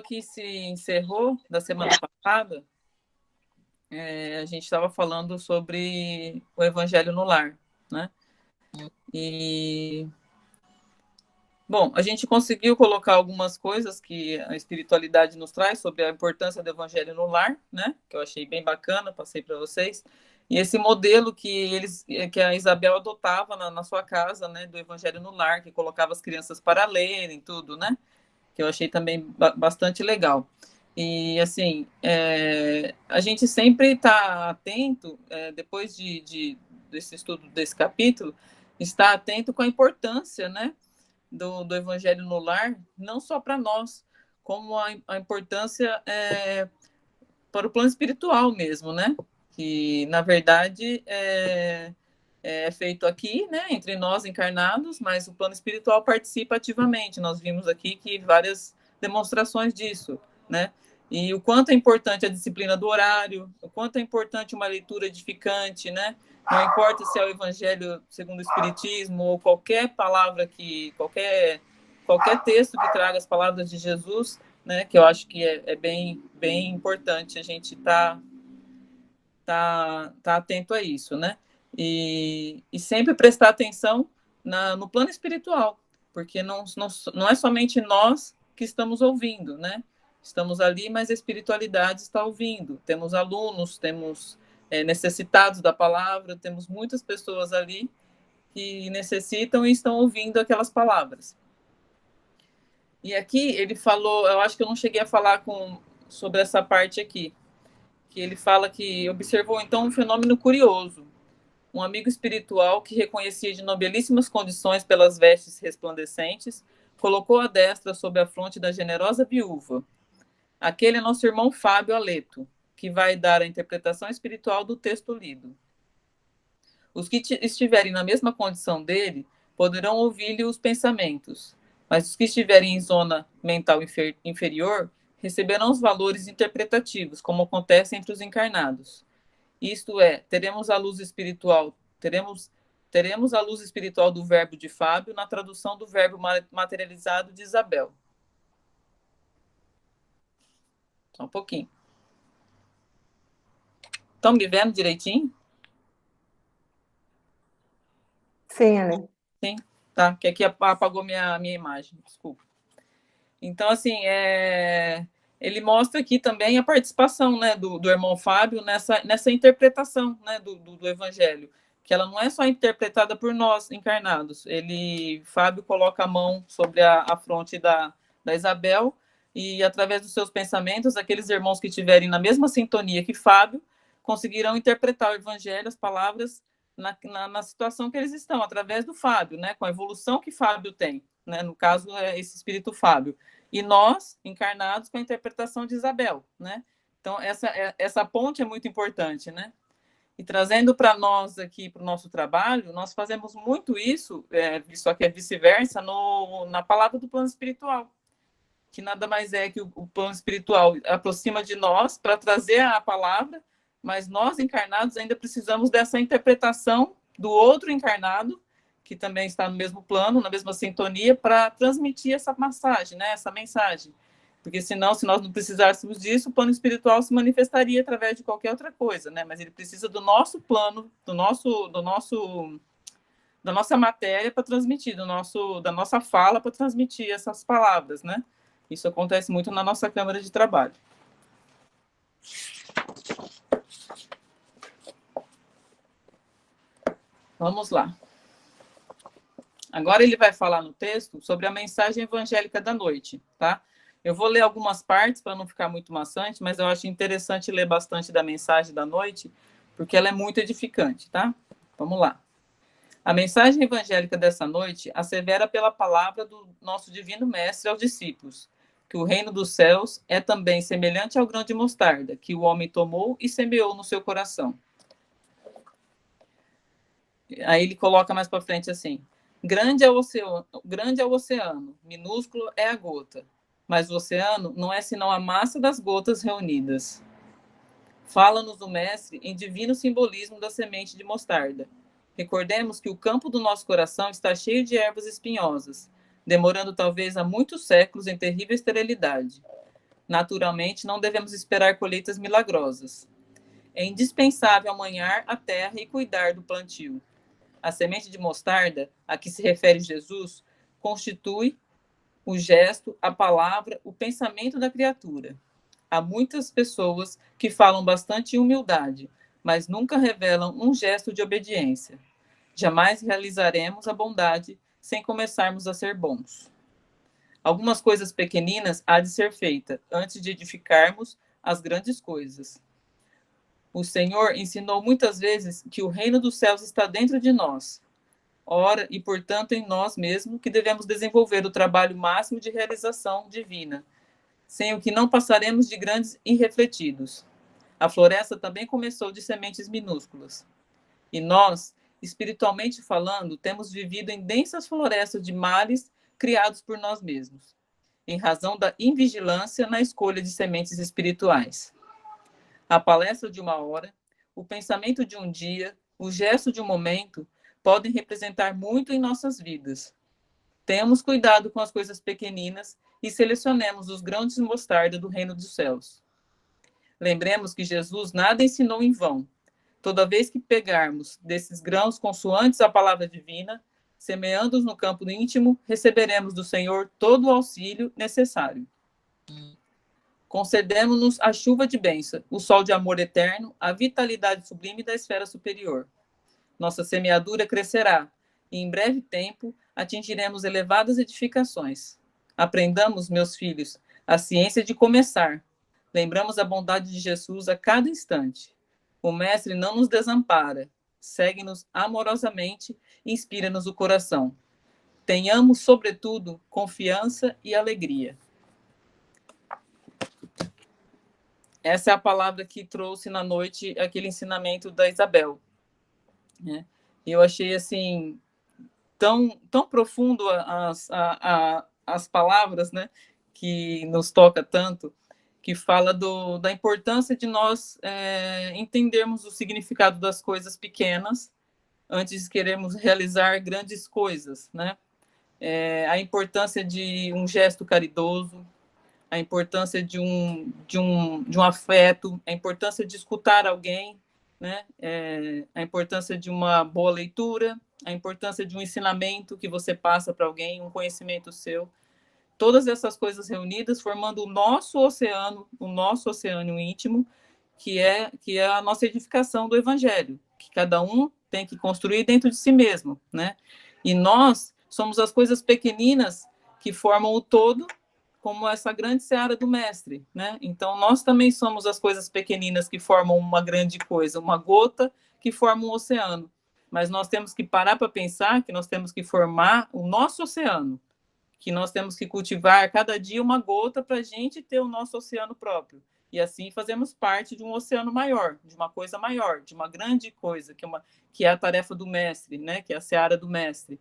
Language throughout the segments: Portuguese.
que se encerrou da semana passada, a gente estava falando sobre o Evangelho no Lar, né? E, bom, a gente conseguiu colocar algumas coisas que a espiritualidade nos traz sobre a importância do Evangelho no Lar, né? Que eu achei bem bacana, passei para vocês. E esse modelo que a Isabel adotava na sua casa, né? Do Evangelho no Lar, que colocava as crianças para lerem, tudo, né? Que eu achei também bastante legal. E, assim, a gente sempre está atento, depois desse estudo desse capítulo, está atento com a importância, né, do Evangelho no Lar, não só para nós, como a importância para o plano espiritual mesmo, né? Que, na verdade, é feito aqui, né, entre nós encarnados, mas o plano espiritual participa ativamente. Nós vimos aqui que várias demonstrações disso, né? E o quanto é importante a disciplina do horário, o quanto é importante uma leitura edificante, né? Não importa se é o Evangelho segundo o Espiritismo ou qualquer palavra qualquer texto que traga as palavras de Jesus, né? Que eu acho que é bem importante a gente tá atento a isso, né? E sempre prestar atenção no plano espiritual, porque não é somente nós que estamos ouvindo, né? Estamos ali, mas a espiritualidade está ouvindo. Temos alunos, temos necessitados da palavra, temos muitas pessoas ali que necessitam e estão ouvindo aquelas palavras. E aqui ele falou, eu acho que eu não cheguei a falar sobre essa parte aqui, que ele fala que observou então um fenômeno curioso. Um amigo espiritual que reconhecia de nobilíssimas condições pelas vestes resplandecentes, colocou a destra sob a fronte da generosa viúva. Aquele é nosso irmão Fábio Aleto, que vai dar a interpretação espiritual do texto lido. Os que estiverem na mesma condição dele poderão ouvir-lhe os pensamentos, mas os que estiverem em zona mental inferior receberão os valores interpretativos, como acontece entre os encarnados. Isto é, teremos a luz espiritual do verbo de Fábio na tradução do verbo materializado de Isabel. Só um pouquinho. Estão me vendo direitinho? Sim, Ellen. Sim? Tá, que aqui apagou minha imagem, desculpa. Então, assim, ele mostra aqui também a participação, né, do irmão Fábio nessa interpretação, né, do Evangelho, que ela não é só interpretada por nós encarnados. Fábio coloca a mão sobre a fronte da Isabel e, através dos seus pensamentos, aqueles irmãos que estiverem na mesma sintonia que Fábio conseguirão interpretar o Evangelho, as palavras, na situação que eles estão, através do Fábio, né, com a evolução que Fábio tem, né, no caso, é esse espírito Fábio. E nós, encarnados, com a interpretação de Isabel, né? Então, essa ponte é muito importante, né? E trazendo para nós aqui, para o nosso trabalho, nós fazemos muito isso, só que é vice-versa, na palavra do plano espiritual, que nada mais é que o plano espiritual aproxima de nós para trazer a palavra, mas nós, encarnados, ainda precisamos dessa interpretação do outro encarnado, que também está no mesmo plano, na mesma sintonia, para transmitir essa mensagem, né? Essa mensagem. Porque senão, se nós não precisássemos disso, o plano espiritual se manifestaria através de qualquer outra coisa, né? Mas ele precisa do nosso plano, da nossa matéria para transmitir, da nossa fala para transmitir essas palavras, né? Isso acontece muito na nossa Câmara de Trabalho. Vamos lá. Agora ele vai falar no texto sobre a mensagem evangélica da noite, tá? Eu vou ler algumas partes para não ficar muito maçante, mas eu acho interessante ler bastante da mensagem da noite, porque ela é muito edificante, tá? Vamos lá. A mensagem evangélica dessa noite assevera pela palavra do nosso divino mestre aos discípulos, que o reino dos céus é também semelhante ao grão de mostarda, que o homem tomou e semeou no seu coração. Aí ele coloca mais para frente assim: grande é o oceano, minúsculo é a gota, mas o oceano não é senão a massa das gotas reunidas. Fala-nos o mestre em divino simbolismo da semente de mostarda. Recordemos que o campo do nosso coração está cheio de ervas espinhosas, demorando talvez há muitos séculos em terrível esterilidade. Naturalmente, não devemos esperar colheitas milagrosas. É indispensável amanhar a terra e cuidar do plantio. A semente de mostarda, a que se refere Jesus, constitui o gesto, a palavra, o pensamento da criatura. Há muitas pessoas que falam bastante em humildade, mas nunca revelam um gesto de obediência. Jamais realizaremos a bondade sem começarmos a ser bons. Algumas coisas pequeninas há de ser feita antes de edificarmos as grandes coisas. O Senhor ensinou muitas vezes que o reino dos céus está dentro de nós. Ora, e portanto em nós mesmos, que devemos desenvolver o trabalho máximo de realização divina, sem o que não passaremos de grandes irrefletidos. A floresta também começou de sementes minúsculas. E nós, espiritualmente falando, temos vivido em densas florestas de males criados por nós mesmos, em razão da invigilância na escolha de sementes espirituais. A palestra de uma hora, o pensamento de um dia, o gesto de um momento, podem representar muito em nossas vidas. Tenhamos cuidado com as coisas pequeninas e selecionemos os grãos de mostarda do reino dos céus. Lembremos que Jesus nada ensinou em vão. Toda vez que pegarmos desses grãos consoantes a palavra divina, semeando-os no campo íntimo, receberemos do Senhor todo o auxílio necessário. Concedemos-nos a chuva de bênção, o sol de amor eterno, a vitalidade sublime da esfera superior. Nossa semeadura crescerá, e em breve tempo atingiremos elevadas edificações. Aprendamos, meus filhos, a ciência de começar. Lembramos a bondade de Jesus a cada instante. O Mestre não nos desampara, segue-nos amorosamente e inspira-nos o coração. Tenhamos, sobretudo, confiança e alegria. Essa é a palavra que trouxe na noite aquele ensinamento da Isabel. Eu achei assim tão profundo as palavras, né, que nos toca tanto, que fala da importância de nós entendermos o significado das coisas pequenas antes de querermos realizar grandes coisas, né? A importância de um gesto caridoso, a importância de um afeto, a importância de escutar alguém, né? A importância de uma boa leitura, a importância de um ensinamento que você passa para alguém, um conhecimento seu. Todas essas coisas reunidas formando o nosso oceano íntimo, que é a nossa edificação do Evangelho, que cada um tem que construir dentro de si mesmo, né? E nós somos as coisas pequeninas que formam o todo, como essa grande seara do Mestre, né? Então, nós também somos as coisas pequeninas que formam uma grande coisa, uma gota que forma um oceano. Mas nós temos que parar para pensar que nós temos que formar o nosso oceano, que nós temos que cultivar cada dia uma gota para a gente ter o nosso oceano próprio. E assim fazemos parte de um oceano maior, de uma coisa maior, de uma grande coisa, que é a tarefa do mestre, né? Que é a seara do mestre.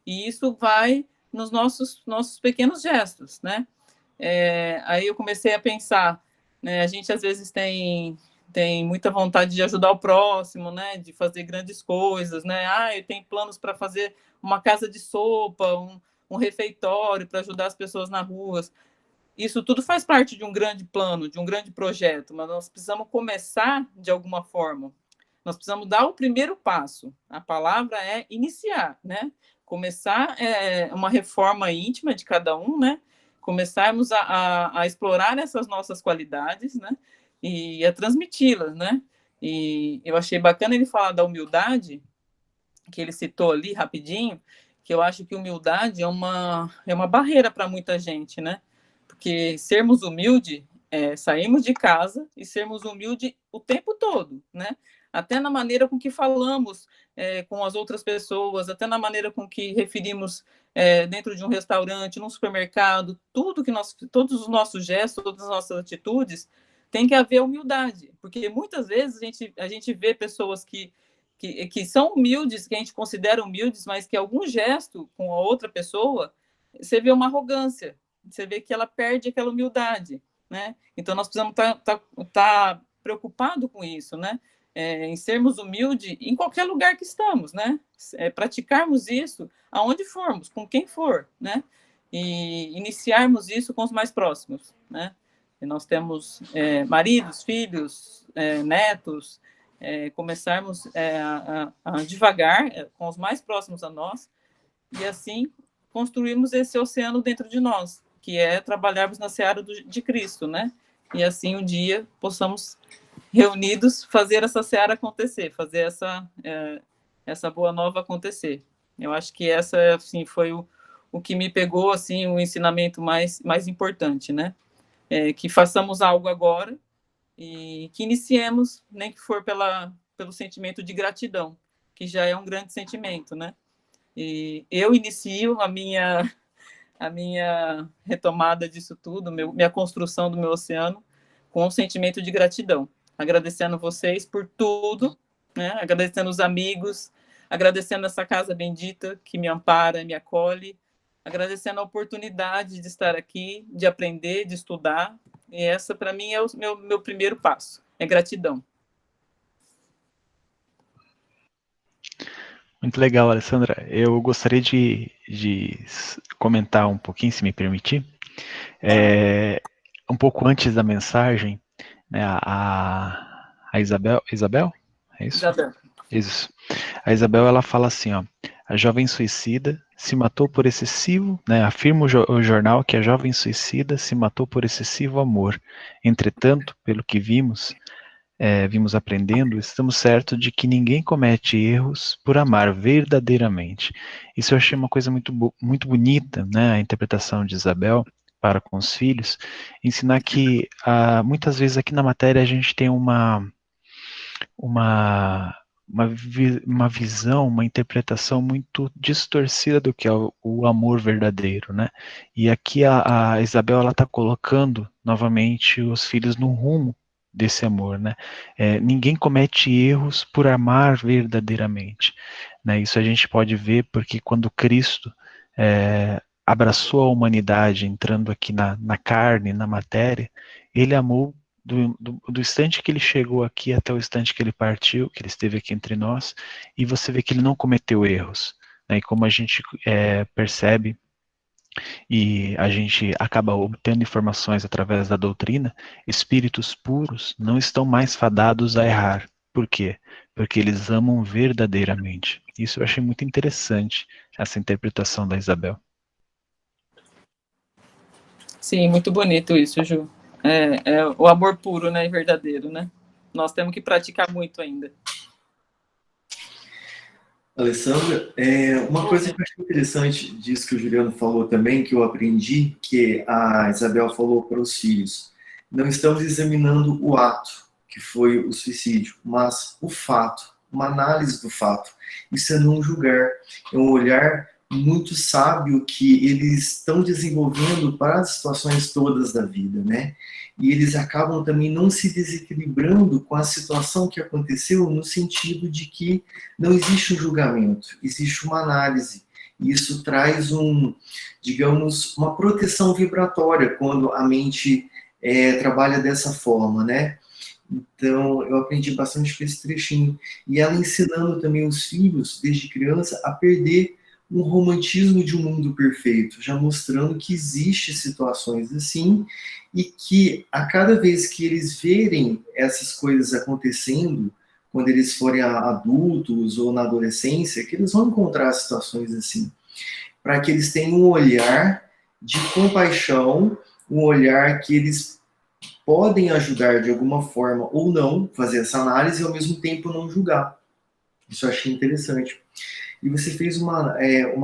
E isso vai nos nossos pequenos gestos, né? Aí eu comecei a pensar, né? A gente às vezes tem muita vontade de ajudar o próximo, né? De fazer grandes coisas, né? Eu tenho planos para fazer uma casa de sopa, um refeitório para ajudar as pessoas nas ruas. Isso tudo faz parte de um grande plano, de um grande projeto, mas nós precisamos começar de alguma forma. Nós precisamos dar o primeiro passo. A palavra é iniciar, né? Começar uma reforma íntima de cada um, né? Começarmos a explorar essas nossas qualidades, né? E a transmiti-las, né? E eu achei bacana ele falar da humildade, que ele citou ali rapidinho, que eu acho que humildade é uma barreira para muita gente, né? Porque sermos humildes sairmos de casa e sermos humildes o tempo todo, né? Até na maneira com que falamos com as outras pessoas, até na maneira com que referimos dentro de um restaurante, num supermercado, todos os nossos gestos, todas as nossas atitudes, tem que haver humildade, porque muitas vezes a gente vê pessoas que são humildes, que a gente considera humildes, mas que algum gesto com a outra pessoa, você vê uma arrogância, você vê que ela perde aquela humildade, né? Então, nós precisamos estar preocupados com isso, né? Em sermos humildes em qualquer lugar que estamos, né? Praticarmos isso aonde formos, com quem for, né? E iniciarmos isso com os mais próximos, né? e nós temos maridos, filhos, netos, começarmos a devagar com os mais próximos a nós, e assim construirmos esse oceano dentro de nós, que é trabalharmos na seara de Cristo, né? E assim um dia possamos, reunidos, fazer essa seara acontecer, fazer essa boa nova acontecer. Eu acho que essa, assim, foi o que me pegou, assim, o ensinamento mais importante, né? Que façamos algo agora e que iniciemos, nem que for pelo sentimento de gratidão, que já é um grande sentimento, né? E eu inicio a minha retomada disso tudo, minha construção do meu oceano, com um sentimento de gratidão, agradecendo vocês por tudo, né? Agradecendo os amigos, agradecendo essa casa bendita que me ampara, me acolhe, agradecendo a oportunidade de estar aqui, de aprender, de estudar, e essa, para mim, é o meu primeiro passo, é gratidão. Muito legal, Alessandra. Eu gostaria de comentar um pouquinho, se me permitir. Um pouco antes da mensagem, né, a Isabel? É isso? Isabel. Isso. A Isabel, ela fala assim, ó, a jovem suicida se matou por excessivo, né, afirma o jornal que a jovem suicida se matou por excessivo amor. Entretanto, pelo que vimos aprendendo, estamos certos de que ninguém comete erros por amar verdadeiramente. Isso eu achei uma coisa muito bonita, né, a interpretação de Isabel para com os filhos, ensinar que muitas vezes aqui na matéria a gente tem uma visão, uma interpretação muito distorcida do que é o amor verdadeiro, né? E aqui a Isabel, ela está colocando novamente os filhos no rumo desse amor, né? Ninguém comete erros por amar verdadeiramente, né? Isso a gente pode ver porque quando Cristo abraçou a humanidade, entrando aqui na carne, na matéria, ele amou do instante que ele chegou aqui até o instante que ele partiu, que ele esteve aqui entre nós, e você vê que ele não cometeu erros, né? E como a gente percebe e a gente acaba obtendo informações através da doutrina, espíritos puros não estão mais fadados a errar. Por quê? Porque eles amam verdadeiramente. Isso eu achei muito interessante, essa interpretação da Isabel. Sim, muito bonito isso, Ju. É o amor puro, né, e verdadeiro, né? Nós temos que praticar muito ainda. Alessandra, uma coisa que eu achei interessante disso que o Juliano falou também, que eu aprendi, que a Isabel falou para os filhos. Não estamos examinando o ato, que foi o suicídio, mas o fato, uma análise do fato. Isso é não julgar, é um olhar muito sábio que eles estão desenvolvendo para as situações todas da vida, né? E eles acabam também não se desequilibrando com a situação que aconteceu, no sentido de que não existe um julgamento, existe uma análise. E isso traz digamos, uma proteção vibratória quando a mente trabalha dessa forma, né? Então, eu aprendi bastante com esse trechinho. E ela ensinando também os filhos, desde criança, a perder um romantismo de um mundo perfeito, já mostrando que existem situações assim e que a cada vez que eles verem essas coisas acontecendo, quando eles forem adultos ou na adolescência, que eles vão encontrar situações assim, para que eles tenham um olhar de compaixão, um olhar que eles podem ajudar de alguma forma ou não, fazer essa análise e ao mesmo tempo não julgar. Isso eu achei interessante. E você fez uma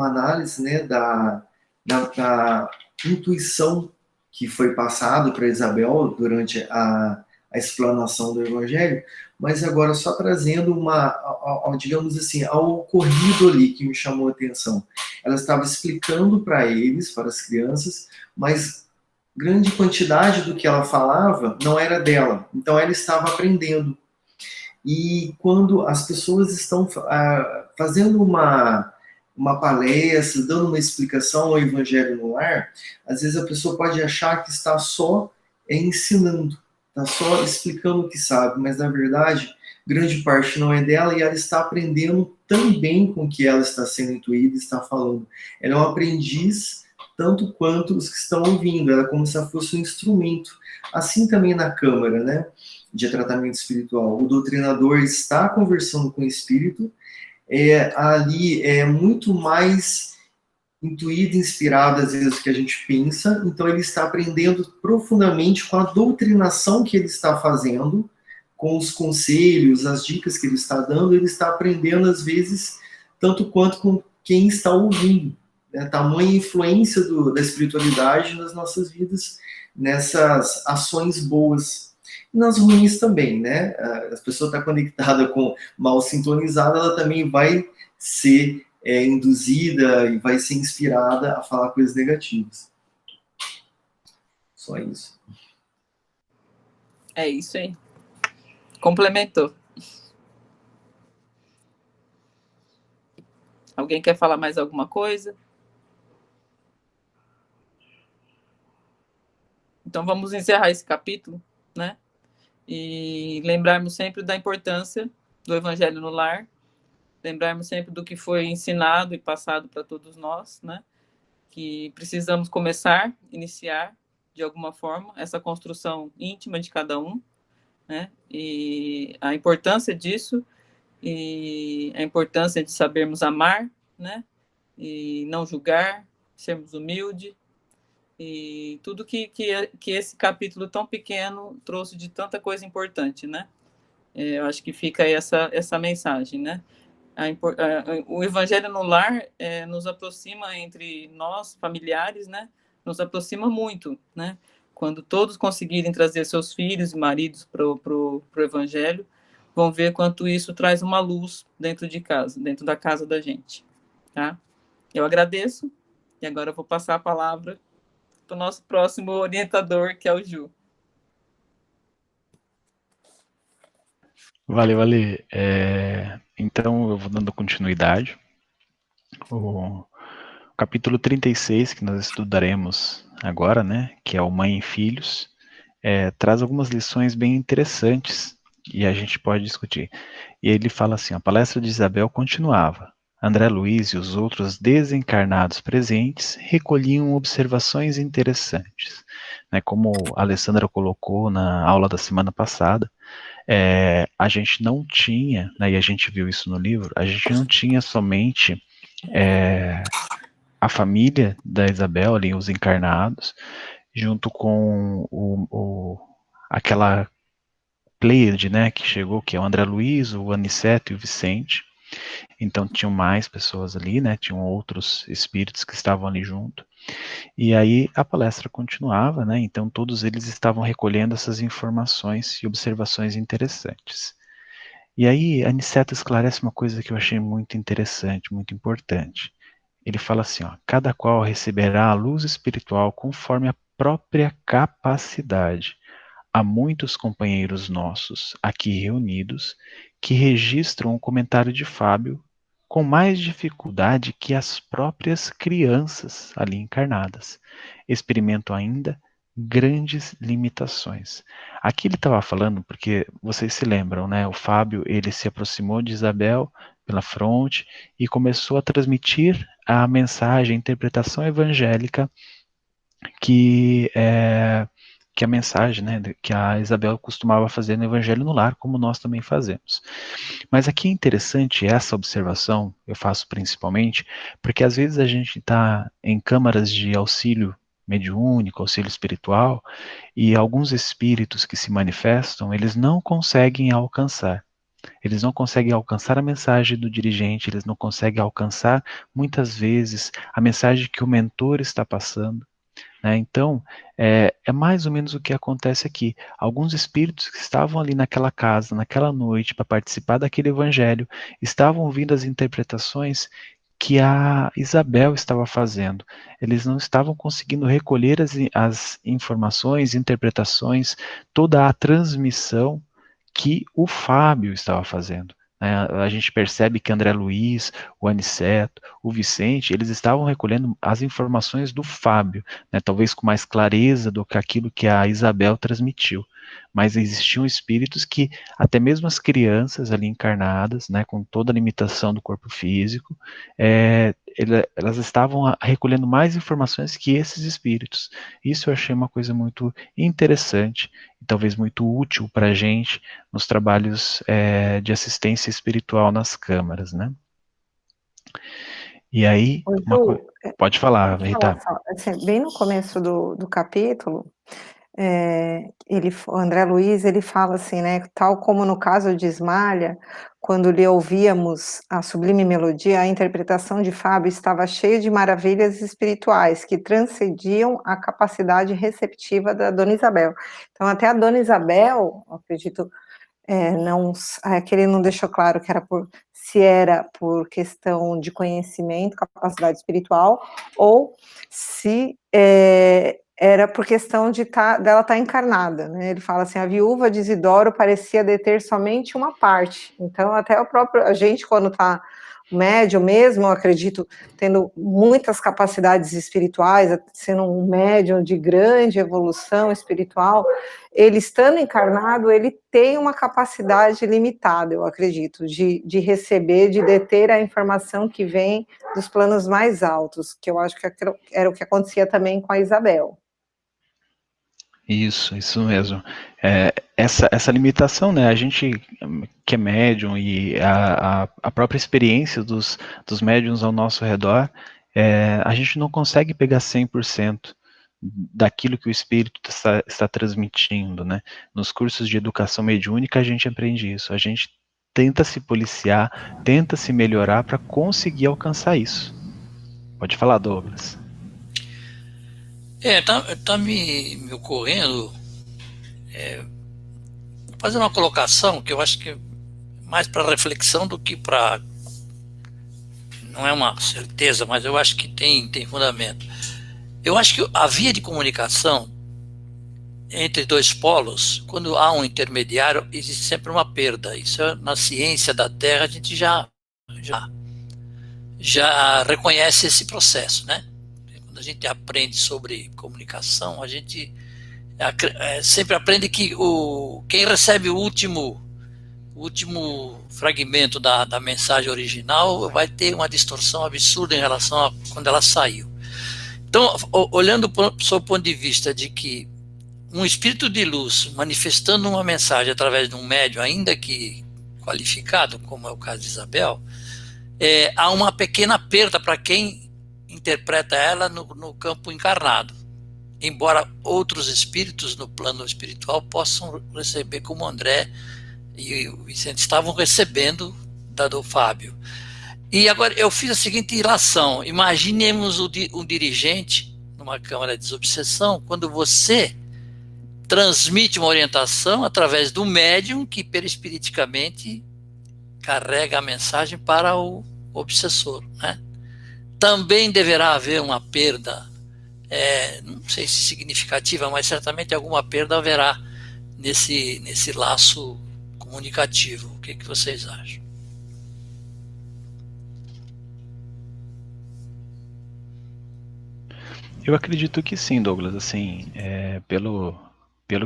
análise, né, da intuição que foi passado para Isabel durante a explanação do Evangelho, mas agora só trazendo digamos assim, ao ocorrido ali que me chamou a atenção. Ela estava explicando para eles, para as crianças, mas grande quantidade do que ela falava não era dela, então ela estava aprendendo. E quando as pessoas estão fazendo uma palestra, dando uma explicação ao Evangelho no lar, às vezes a pessoa pode achar que está só ensinando, está só explicando o que sabe, mas na verdade, grande parte não é dela e ela está aprendendo também com o que ela está sendo intuída e está falando. Ela é um aprendiz tanto quanto os que estão ouvindo. Ela é como se ela fosse um instrumento. Assim também na câmara, né, de tratamento espiritual. O doutrinador está conversando com o espírito, ali é muito mais intuído, inspirado às vezes do que a gente pensa, então ele está aprendendo profundamente com a doutrinação que ele está fazendo, com os conselhos, as dicas que ele está dando, ele está aprendendo às vezes tanto quanto com quem está ouvindo, né? Tamanha influência da espiritualidade nas nossas vidas, nessas ações boas. E nas ruins também, né? A pessoa está conectada com mal sintonizada, ela também vai ser induzida e vai ser inspirada a falar coisas negativas. Só isso. É isso aí. Complementou. Alguém quer falar mais alguma coisa? Então vamos encerrar esse capítulo, né? E lembrarmos sempre da importância do Evangelho no lar, lembrarmos sempre do que foi ensinado e passado para todos nós, né? Que precisamos começar, iniciar, de alguma forma, essa construção íntima de cada um, né? E a importância disso, e a importância de sabermos amar, né? E não julgar, sermos humildes, e tudo que esse capítulo tão pequeno trouxe de tanta coisa importante, né? Eu acho que fica aí essa mensagem, né? O Evangelho no lar nos aproxima entre nós, familiares, né? Nos aproxima muito, né? Quando todos conseguirem trazer seus filhos e maridos para o Evangelho, vão ver quanto isso traz uma luz dentro de casa, dentro da casa da gente, tá? Eu agradeço, e agora eu vou passar a palavra para o nosso próximo orientador, que é o Ju. Valeu, Ale. Então, eu vou dando continuidade. O capítulo 36, que nós estudaremos agora, né, que é o Mãe e Filhos, traz algumas lições bem interessantes e a gente pode discutir. E ele fala assim, a palestra de Isabel continuava. André Luiz e os outros desencarnados presentes recolhiam observações interessantes. Né, como a Alessandra colocou na aula da semana passada, a gente não tinha, né, e a gente viu isso no livro, a gente não tinha somente a família da Isabel, ali, os encarnados, junto com aquela Pleiade, né, que chegou, que é o André Luiz, o Aniceto e o Vicente. Então tinham mais pessoas ali, né, tinham outros espíritos que estavam ali junto. E aí a palestra continuava, né, então todos eles estavam recolhendo essas informações e observações interessantes. E aí Aniceto esclarece uma coisa que eu achei muito interessante, muito importante. Ele fala assim, ó, cada qual receberá a luz espiritual conforme a própria capacidade. Há muitos companheiros nossos aqui reunidos que registram o comentário de Fábio com mais dificuldade que as próprias crianças ali encarnadas. Experimentam ainda grandes limitações. Aqui ele estava falando, porque vocês se lembram, né? O Fábio, ele se aproximou de Isabel pela fronte e começou a transmitir a mensagem, a interpretação evangélica que a mensagem, né, que a Isabel costumava fazer no Evangelho no Lar, como nós também fazemos. Mas aqui é interessante essa observação, eu faço principalmente, porque às vezes a gente está em câmaras de auxílio mediúnico, auxílio espiritual, e alguns espíritos que se manifestam, eles não conseguem alcançar. Eles não conseguem alcançar a mensagem do dirigente, eles não conseguem alcançar, muitas vezes, a mensagem que o mentor está passando. Né? Então, é mais ou menos o que acontece aqui. Alguns espíritos que estavam ali naquela casa, naquela noite, para participar daquele evangelho, estavam ouvindo as interpretações que a Isabel estava fazendo. Eles não estavam conseguindo recolher as informações, interpretações, toda a transmissão que o Fábio estava fazendo. A gente percebe que André Luiz, o Aniceto, o Vicente, eles estavam recolhendo as informações do Fábio, né, talvez com mais clareza do que aquilo que a Isabel transmitiu. Mas existiam espíritos que, até mesmo as crianças ali encarnadas, né, com toda a limitação do corpo físico, elas estavam recolhendo mais informações que esses espíritos. Isso eu achei uma coisa muito interessante e talvez muito útil para a gente nos trabalhos de assistência espiritual nas câmaras, né? E aí, Ô, Ju, pode falar, pode Rita. falar só, assim, bem no começo do capítulo, o André Luiz, ele fala assim, né, tal como no caso de Ismalha, quando lhe ouvíamos a sublime melodia, a interpretação de Fábio estava cheia de maravilhas espirituais que transcendiam a capacidade receptiva da Dona Isabel. Então, até a Dona Isabel, acredito, que ele não deixou claro que se era por questão de conhecimento, capacidade espiritual, ou se era por questão dela estar encarnada, né? Ele fala assim, a viúva de Isidoro parecia deter somente uma parte. Então, até a gente, quando está médium mesmo, eu acredito, tendo muitas capacidades espirituais, sendo um médium de grande evolução espiritual, ele estando encarnado, ele tem uma capacidade limitada, eu acredito, de receber, de deter a informação que vem dos planos mais altos, que eu acho que era o que acontecia também com a Isabel. Isso mesmo. Essa limitação, né? A gente que é médium e a própria experiência dos médiums ao nosso redor, a gente não consegue pegar 100% daquilo que o espírito está transmitindo, né? Nos cursos de educação mediúnica a gente aprende isso. A gente tenta se policiar, tenta se melhorar para conseguir alcançar isso. Pode falar, Douglas. Tá me ocorrendo fazer uma colocação que eu acho que é mais para reflexão do que para... Não é uma certeza, mas eu acho que tem fundamento. Eu acho que a via de comunicação entre dois polos, quando há um intermediário, existe sempre uma perda. Isso na ciência da Terra a gente já reconhece esse processo, né? Quando a gente aprende sobre comunicação, a gente sempre aprende que quem recebe o último fragmento da mensagem original vai ter uma distorção absurda em relação a quando ela saiu. Então, olhando do seu ponto de vista de que um espírito de luz manifestando uma mensagem através de um médium, ainda que qualificado, como é o caso de Isabel, há uma pequena perda para quem interpreta ela no campo encarnado. Embora outros espíritos no plano espiritual possam receber, como o André e o Vicente estavam recebendo do Fábio. E agora eu fiz a seguinte ilação: imaginemos um dirigente numa câmara de desobsessão, quando você transmite uma orientação através do médium que perispiriticamente carrega a mensagem para o obsessor, né? Também deverá haver uma perda, não sei se significativa, mas certamente alguma perda haverá nesse laço comunicativo. O que vocês acham? Eu acredito que sim, Douglas. Assim, pelo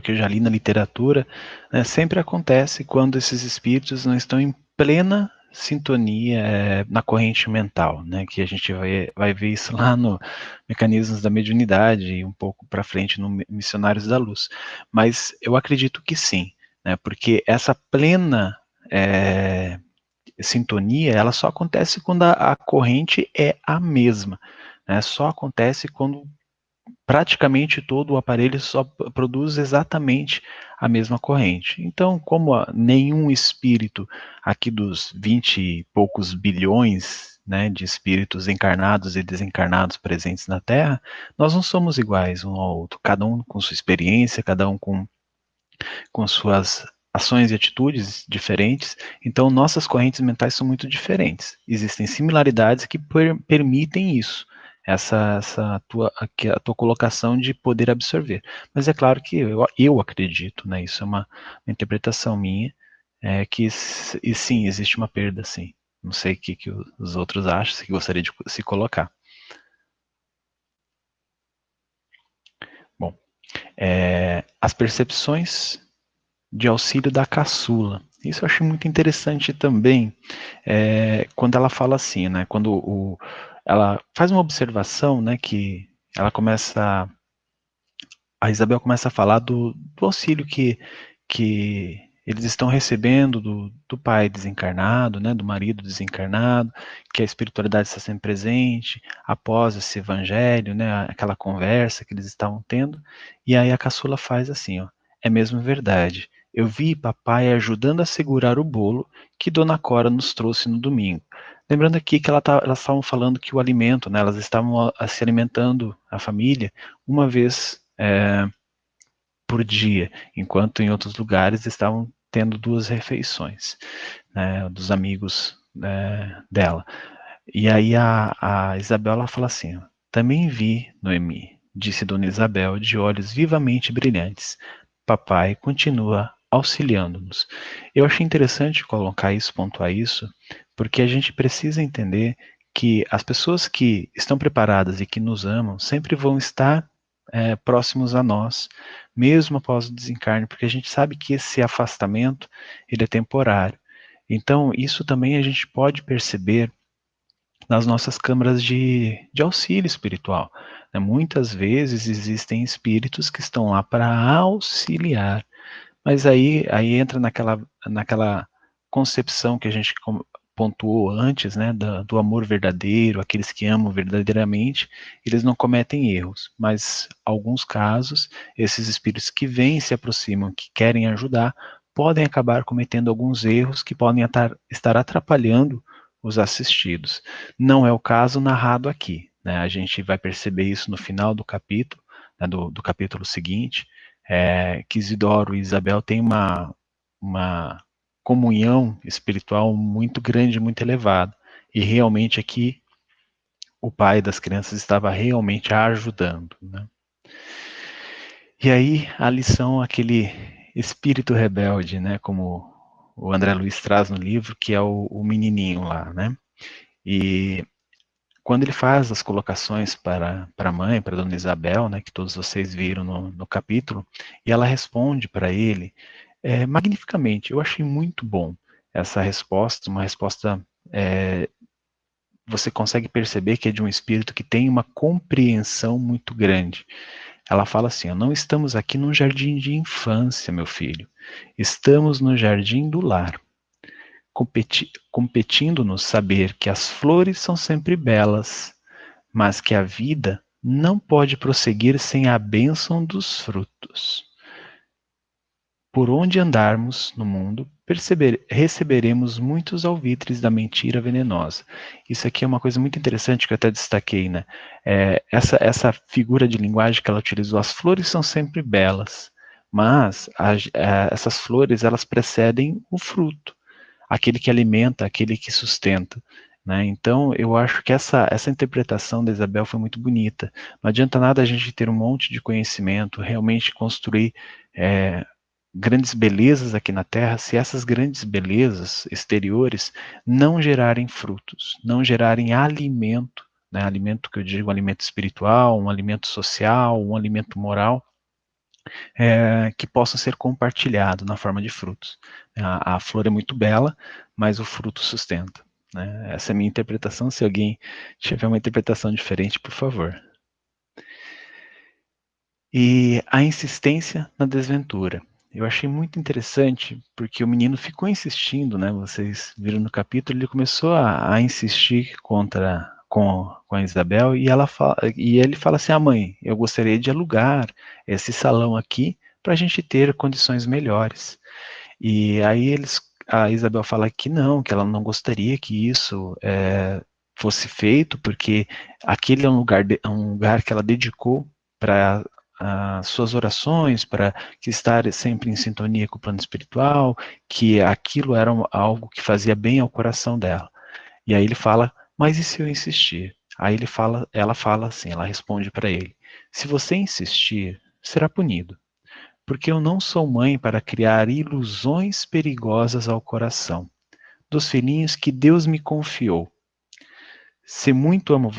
que eu já li na literatura, né, sempre acontece quando esses espíritos não estão em plena sintonia na corrente mental, né, que a gente vai ver isso lá no Mecanismos da Mediunidade e um pouco para frente no Missionários da Luz. Mas eu acredito que sim, né, porque essa plena sintonia, ela só acontece quando a corrente é a mesma, né, só acontece quando praticamente todo o aparelho só produz exatamente a mesma corrente. Então, como nenhum espírito aqui dos 20 e poucos bilhões, né, de espíritos encarnados e desencarnados presentes na Terra, nós não somos iguais um ao outro, cada um com sua experiência, cada um com suas ações e atitudes diferentes, então nossas correntes mentais são muito diferentes. Existem similaridades que permitem isso, a tua colocação de poder absorver. Mas é claro que eu acredito, né, isso é uma interpretação minha, que sim, existe uma perda, sim. Não sei o que os outros acham, se gostaria de se colocar. Bom, as percepções de auxílio da caçula. Isso eu achei muito interessante também, quando ela fala assim, né, quando ela faz uma observação, né, que ela começa, a Isabel começa a falar do auxílio que eles estão recebendo do pai desencarnado, né, do marido desencarnado, que a espiritualidade está sempre presente, após esse evangelho, né, aquela conversa que eles estavam tendo, e aí a caçula faz assim, ó, é mesmo verdade, eu vi papai ajudando a segurar o bolo que Dona Cora nos trouxe no domingo. Lembrando aqui que elas estavam falando que o alimento, né, elas estavam se alimentando, a família, uma vez por dia, enquanto em outros lugares estavam tendo 2 refeições, né, dos amigos dela. E aí a Isabela fala assim, ó, também vi, Noemi, disse Dona Isabel, de olhos vivamente brilhantes. Papai continua auxiliando-nos. Eu achei interessante colocar isso, pontuar isso, porque a gente precisa entender que as pessoas que estão preparadas e que nos amam sempre vão estar próximos a nós, mesmo após o desencarne, porque a gente sabe que esse afastamento ele é temporário. Então, isso também a gente pode perceber nas nossas câmaras de auxílio espiritual. Né? Muitas vezes existem espíritos que estão lá para auxiliar, mas aí entra naquela concepção que a gente pontuou antes, né, do amor verdadeiro, aqueles que amam verdadeiramente, eles não cometem erros, mas alguns casos, esses espíritos que vêm, se aproximam, que querem ajudar, podem acabar cometendo alguns erros que podem estar atrapalhando os assistidos. Não é o caso narrado aqui, né? A gente vai perceber isso no final do capítulo, né, do capítulo seguinte, que Isidoro e Isabel têm uma comunhão espiritual muito grande, muito elevada. E realmente aqui o pai das crianças estava realmente ajudando. Né? E aí a lição, aquele espírito rebelde, né, como o André Luiz traz no livro, que é o menininho lá, né? E quando ele faz as colocações para a mãe, para a Dona Isabel, né, que todos vocês viram no capítulo, e ela responde para ele magnificamente. Eu achei muito bom essa resposta, uma resposta, você consegue perceber que é de um espírito que tem uma compreensão muito grande. Ela fala assim, não estamos aqui num jardim de infância, meu filho, estamos no jardim do lar, competindo-nos saber que as flores são sempre belas, mas que a vida não pode prosseguir sem a bênção dos frutos. Por onde andarmos no mundo, receberemos muitos alvitres da mentira venenosa. Isso aqui é uma coisa muito interessante que eu até destaquei, né? Essa figura de linguagem que ela utilizou, as flores são sempre belas, mas essas flores, elas precedem o fruto, aquele que alimenta, aquele que sustenta. Né? Então, eu acho que essa interpretação da Isabel foi muito bonita. Não adianta nada a gente ter um monte de conhecimento, realmente construir grandes belezas aqui na Terra, se essas grandes belezas exteriores não gerarem frutos, não gerarem alimento, né? Alimento que eu digo, um alimento espiritual, um alimento social, um alimento moral, que possam ser compartilhados na forma de frutos. A flor é muito bela, mas o fruto sustenta. Né? Essa é a minha interpretação. Se alguém tiver uma interpretação diferente, por favor. E a insistência na desventura. Eu achei muito interessante, porque o menino ficou insistindo, né? Vocês viram no capítulo, ele começou a insistir com a Isabel, e ele fala assim, mãe, eu gostaria de alugar esse salão aqui para a gente ter condições melhores. E aí a Isabel fala que não, que ela não gostaria que isso fosse feito, porque aquele é um lugar que ela dedicou para as suas orações, para que estar sempre em sintonia com o plano espiritual, que aquilo era algo que fazia bem ao coração dela. E aí ele fala, mas e se eu insistir? Aí ela fala assim, ela responde para ele, se você insistir, será punido, porque eu não sou mãe para criar ilusões perigosas ao coração dos filhinhos que Deus me confiou. Se muito amo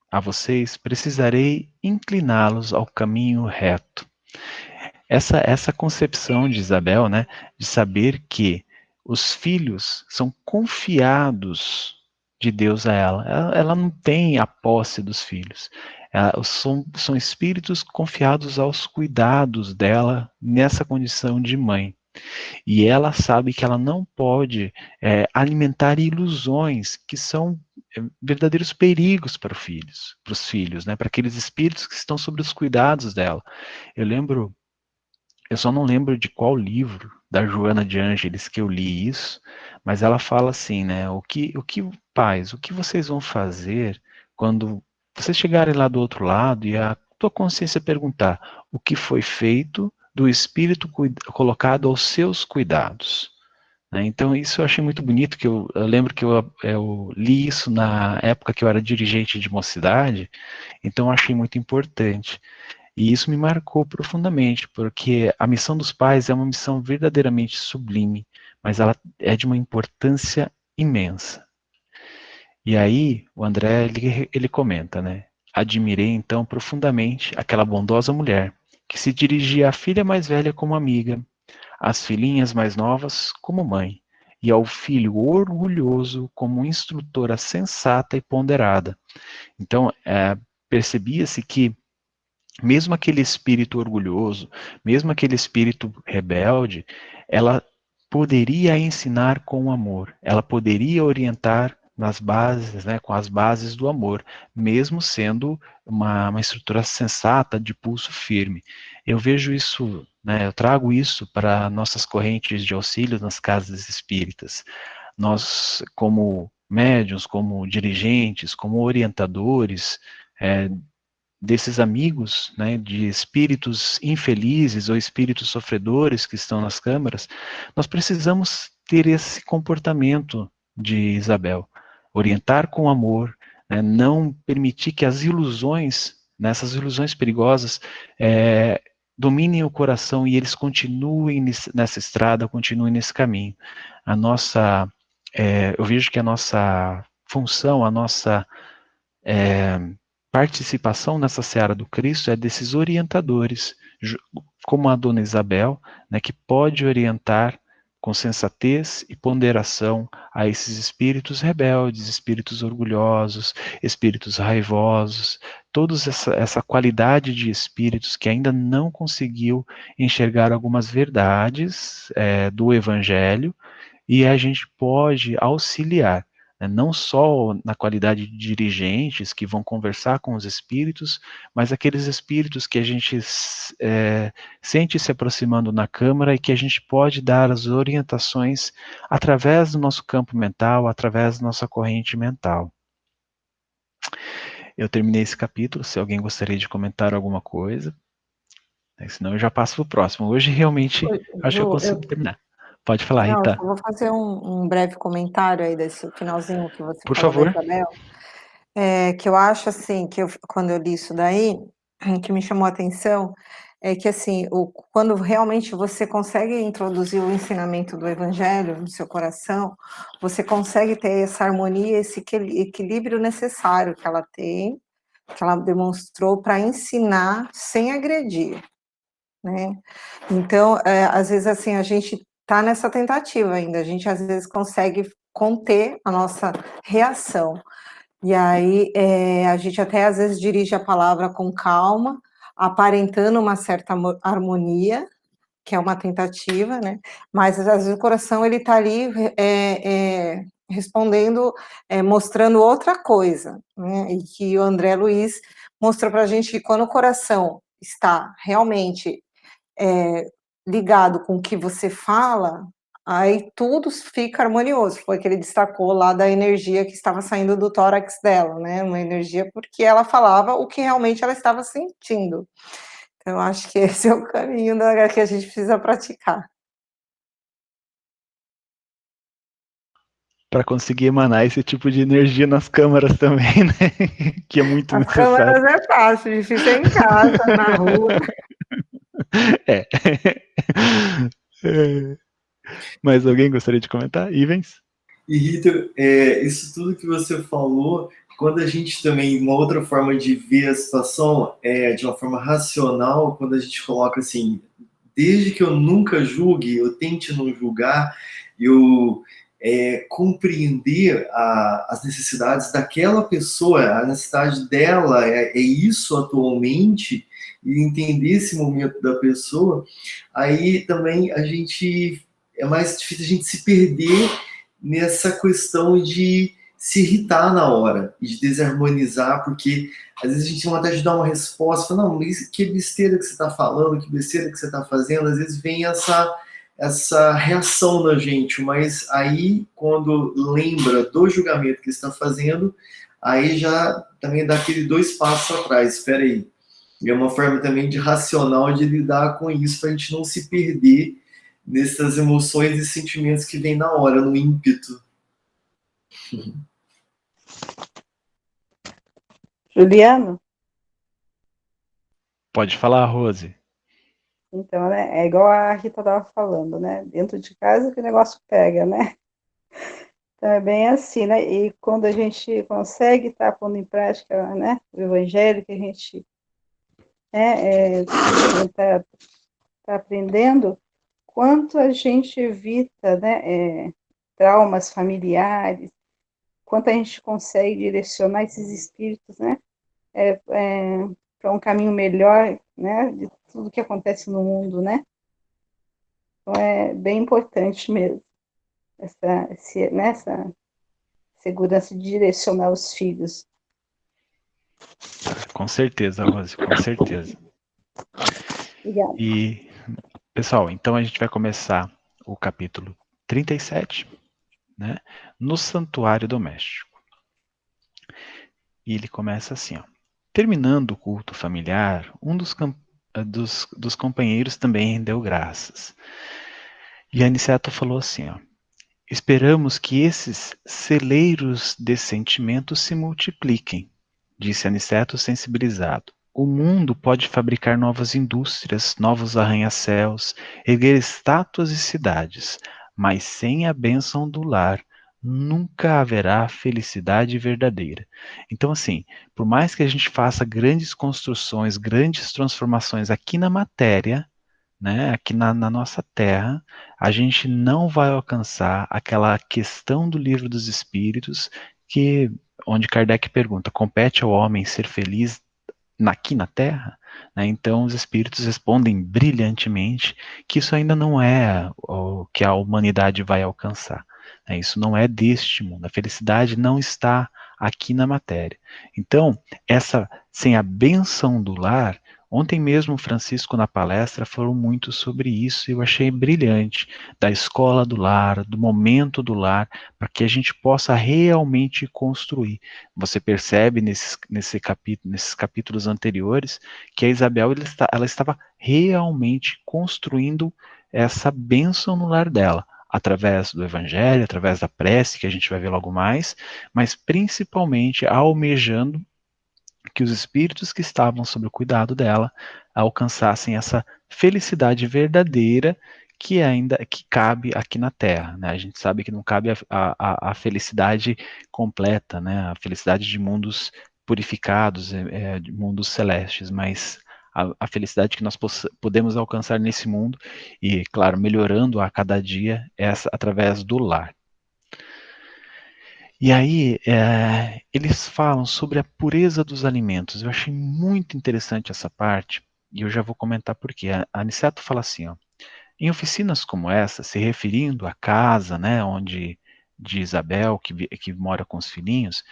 a vocês, precisarei incliná-los ao caminho reto. Essa concepção de Isabel, né, de saber que os filhos são confiados de Deus a ela. Ela não tem a posse dos filhos. São espíritos confiados aos cuidados dela nessa condição de mãe. E ela sabe que ela não pode alimentar ilusões que são verdadeiros perigos para os filhos, né? Para aqueles espíritos que estão sob os cuidados dela. Eu só não lembro de qual livro da Joana de Ângeles que eu li isso, mas ela fala assim, né? Pais, o que vocês vão fazer quando vocês chegarem lá do outro lado e a tua consciência perguntar o que foi feito do espírito colocado aos seus cuidados? Né? Então, isso eu achei muito bonito, que eu lembro que eu li isso na época que eu era dirigente de mocidade, então eu achei muito importante. E isso me marcou profundamente, porque a missão dos pais é uma missão verdadeiramente sublime, mas ela é de uma importância imensa. E aí, o André, ele comenta, né? Admirei então profundamente aquela bondosa mulher, que se dirigia à filha mais velha como amiga, às filhinhas mais novas como mãe, e ao filho orgulhoso como instrutora sensata e ponderada. Então, percebia-se que mesmo aquele espírito orgulhoso, mesmo aquele espírito rebelde, ela poderia ensinar com amor, ela poderia orientar nas bases, né, com as bases do amor, mesmo sendo uma estrutura sensata, de pulso firme. Eu vejo isso, né, eu trago isso para nossas correntes de auxílio nas casas espíritas. Nós, como médiuns, como dirigentes, como orientadores, desses amigos, né, de espíritos infelizes ou espíritos sofredores que estão nas câmaras, nós precisamos ter esse comportamento de Isabel, orientar com amor, né, não permitir que as ilusões, nessas ilusões perigosas, dominem o coração e eles continuem nessa estrada, continuem nesse caminho. Eu vejo que a nossa função, a nossa participação nessa seara do Cristo é desses orientadores, como a dona Isabel, né, que pode orientar com sensatez e ponderação a esses espíritos rebeldes, espíritos orgulhosos, espíritos raivosos, toda essa qualidade de espíritos que ainda não conseguiu enxergar algumas verdades do Evangelho, e a gente pode auxiliar, né, não só na qualidade de dirigentes que vão conversar com os espíritos, mas aqueles espíritos que a gente sente se aproximando na Câmara e que a gente pode dar as orientações através do nosso campo mental, através da nossa corrente mental. Eu terminei esse capítulo, se alguém gostaria de comentar alguma coisa, senão eu já passo para o próximo. Hoje realmente acho que eu consigo terminar. Pode falar, Não, Rita. eu vou fazer um breve comentário aí desse finalzinho que você Por falou da favor. Isabel, que eu acho assim, quando eu li isso daí, que me chamou a atenção, é que assim, quando realmente você consegue introduzir o ensinamento do Evangelho no seu coração, você consegue ter essa harmonia, esse equilíbrio necessário que ela tem, que ela demonstrou para ensinar sem agredir, né? Então, às vezes assim, a gente está nessa tentativa ainda, a gente às vezes consegue conter a nossa reação, e aí a gente até às vezes dirige a palavra com calma, aparentando uma certa harmonia, que é uma tentativa, né, mas às vezes o coração ele está ali respondendo, mostrando outra coisa, né, e que o André Luiz mostrou para a gente que quando o coração está realmente ligado com o que você fala, aí tudo fica harmonioso. Foi que ele destacou lá da energia que estava saindo do tórax dela, né? Uma energia porque ela falava o que realmente ela estava sentindo. Então, eu acho que esse é o caminho que a gente precisa praticar. Para conseguir emanar esse tipo de energia nas câmaras também, né? Que é muito As necessário. câmaras é fácil, difícil é em casa, na rua. Mais alguém gostaria de comentar? Ivens? E Rita, isso tudo que você falou, quando a gente também, uma outra forma de ver a situação é de uma forma racional, quando a gente coloca assim, desde que eu nunca julgue, eu tente não julgar, eu compreender as necessidades daquela pessoa, a necessidade dela é isso atualmente, e entender esse momento da pessoa, aí também é mais difícil a gente se perder nessa questão de se irritar na hora, e de desarmonizar, porque às vezes a gente tem vontade de dar uma resposta, fala, não, que besteira que você está falando, que besteira que você está fazendo, às vezes vem essa reação na gente, mas aí, quando lembra do julgamento que está fazendo, aí já também dá aquele 2 passos atrás, espera aí. E é uma forma também de racional de lidar com isso, para a gente não se perder nessas emoções e sentimentos que vêm na hora, no ímpeto. Juliano? Pode falar, Rose. Então, né, é igual a Rita estava falando, né? Dentro de casa que o negócio pega, né? Então é bem assim, né? E quando a gente consegue estar pondo em prática, né, o evangelho que a gente tá aprendendo, quanto a gente evita, né, traumas familiares, quanto a gente consegue direcionar esses espíritos, né, para um caminho melhor, né, de tudo que acontece no mundo, né? Então é bem importante mesmo essa segurança de direcionar os filhos. Com certeza, Rose, com certeza. Obrigada. E, pessoal, então a gente vai começar o capítulo 37, né, no santuário doméstico. E ele começa assim, ó. Terminando o culto familiar, um dos companheiros também rendeu graças. E Aniceto falou assim, ó. Esperamos que esses celeiros de sentimentos se multipliquem, disse Aniceto sensibilizado. O mundo pode fabricar novas indústrias, novos arranha-céus, erguer estátuas e cidades, mas sem a bênção do lar, nunca haverá felicidade verdadeira. Então, assim, por mais que a gente faça grandes construções, grandes transformações aqui na matéria, né, aqui na nossa Terra, a gente não vai alcançar aquela questão do Livro dos Espíritos, onde Kardec pergunta, compete ao homem ser feliz aqui na Terra? Né? Então os Espíritos respondem brilhantemente que isso ainda não é o que a humanidade vai alcançar. Né? Isso não é deste mundo, a felicidade não está aqui na matéria. Então, sem a benção do lar, ontem mesmo o Francisco na palestra falou muito sobre isso e eu achei brilhante, da escola do lar, do momento do lar, para que a gente possa realmente construir. Você percebe nesses capítulos anteriores que a Isabel ela estava realmente construindo essa bênção no lar dela, através do evangelho, através da prece, que a gente vai ver logo mais, mas principalmente almejando que os espíritos que estavam sob o cuidado dela alcançassem essa felicidade verdadeira que cabe aqui na Terra, né? A gente sabe que não cabe a felicidade completa, né? A felicidade de mundos purificados, de mundos celestes, mas a felicidade que nós podemos alcançar nesse mundo e, claro, melhorando a cada dia, através do lar. E aí, eles falam sobre a pureza dos alimentos. Eu achei muito interessante essa parte, e eu já vou comentar por quê. A Aniceto fala assim, ó, em oficinas como essa, se referindo à casa, né, de Isabel, que mora com os filhinhos,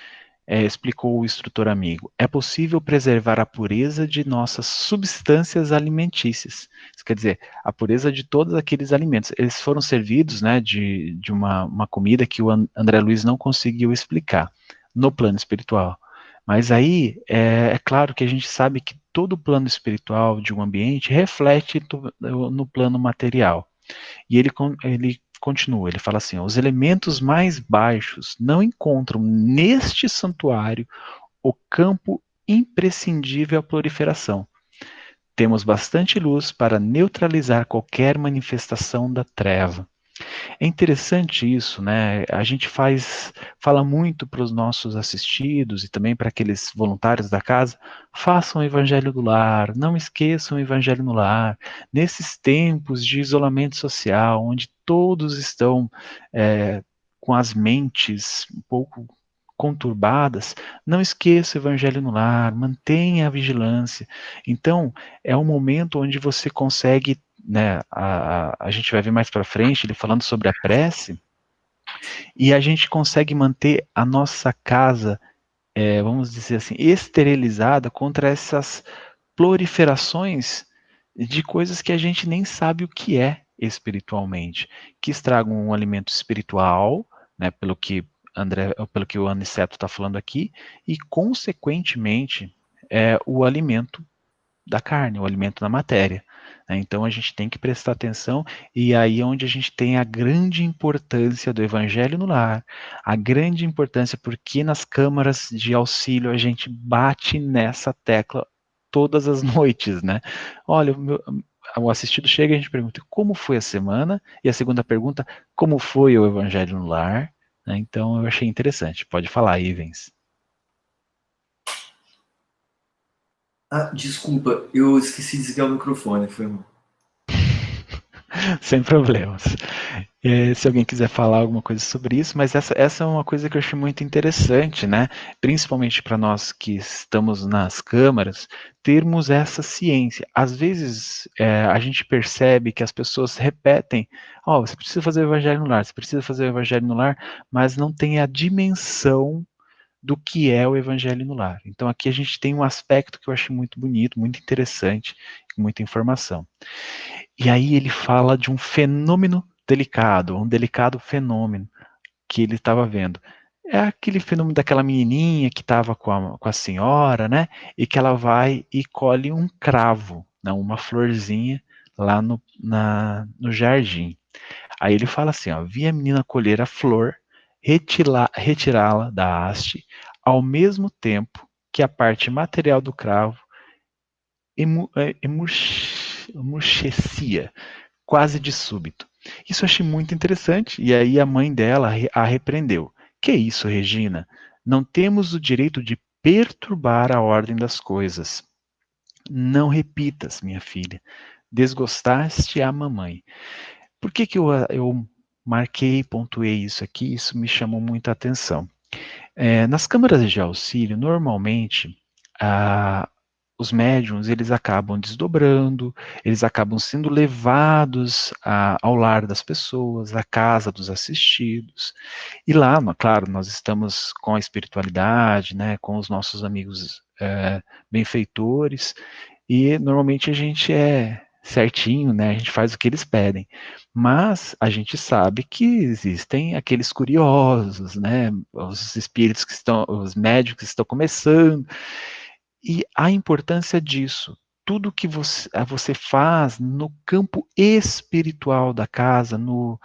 explicou o instrutor amigo, é possível preservar a pureza de nossas substâncias alimentícias. Isso quer dizer, a pureza de todos aqueles alimentos. Eles foram servidos, né, de uma comida que o André Luiz não conseguiu explicar no plano espiritual. Mas aí, é claro que a gente sabe que todo o plano espiritual de um ambiente reflete no plano material. E ele continua, ele fala assim, os elementos mais baixos não encontram neste santuário o campo imprescindível à proliferação. Temos bastante luz para neutralizar qualquer manifestação da treva. É interessante isso, né? A gente fala muito para os nossos assistidos e também para aqueles voluntários da casa, façam o evangelho do lar, não esqueçam o evangelho no lar. Nesses tempos de isolamento social, onde todos estão com as mentes um pouco conturbadas, não esqueça o evangelho no lar, mantenha a vigilância. Então, é um momento onde você consegue, né, a gente vai ver mais para frente, ele falando sobre a prece, e a gente consegue manter a nossa casa, vamos dizer assim, esterilizada contra essas proliferações de coisas que a gente nem sabe o que é espiritualmente, que estragam um alimento espiritual, né, pelo que o Aniceto está falando aqui, e consequentemente o alimento da carne, o alimento da matéria. Né? Então a gente tem que prestar atenção, e aí é onde a gente tem a grande importância do evangelho no lar, a grande importância porque nas câmaras de auxílio a gente bate nessa tecla todas as noites, né? Olha, o assistido chega e a gente pergunta como foi a semana, e a segunda pergunta, como foi o evangelho no lar? Né? Então eu achei interessante. Pode falar, Ivens. Ah, desculpa, eu esqueci de desligar o microfone, foi mal. Sem problemas. Se alguém quiser falar alguma coisa sobre isso, mas essa é uma coisa que eu acho muito interessante, né? Principalmente para nós que estamos nas câmaras, termos essa ciência. Às vezes a gente percebe que as pessoas repetem: ó, você precisa fazer o evangelho no lar, você precisa fazer o evangelho no lar, mas não tem a dimensão do que é o evangelho no lar. Então aqui a gente tem um aspecto que eu acho muito bonito, muito interessante, com muita informação. E aí ele fala de um fenômeno delicado, um delicado fenômeno que ele estava vendo. É aquele fenômeno daquela menininha que estava com a senhora, né? E que ela vai e colhe um cravo, né, uma florzinha lá no jardim. Aí ele fala assim, ó, vi a menina colher a flor, retirá-la da haste, ao mesmo tempo que a parte material do cravo emurchecia, quase de súbito. Isso eu achei muito interessante, e aí a mãe dela a repreendeu. Que isso, Regina? Não temos o direito de perturbar a ordem das coisas. Não repitas, minha filha. Desgostaste a mamãe. Por que eu marquei, pontuei isso aqui? Isso me chamou muita atenção. Nas câmaras de auxílio, normalmente, os médiuns, eles acabam desdobrando, eles acabam sendo levados ao lar das pessoas, à casa dos assistidos. E lá, claro, nós estamos com a espiritualidade, né, com os nossos amigos benfeitores, e normalmente a gente é certinho, né, a gente faz o que eles pedem. Mas a gente sabe que existem aqueles curiosos, né, os espíritos que estão, os médios que estão começando, e a importância disso, tudo que você faz no campo espiritual da casa, no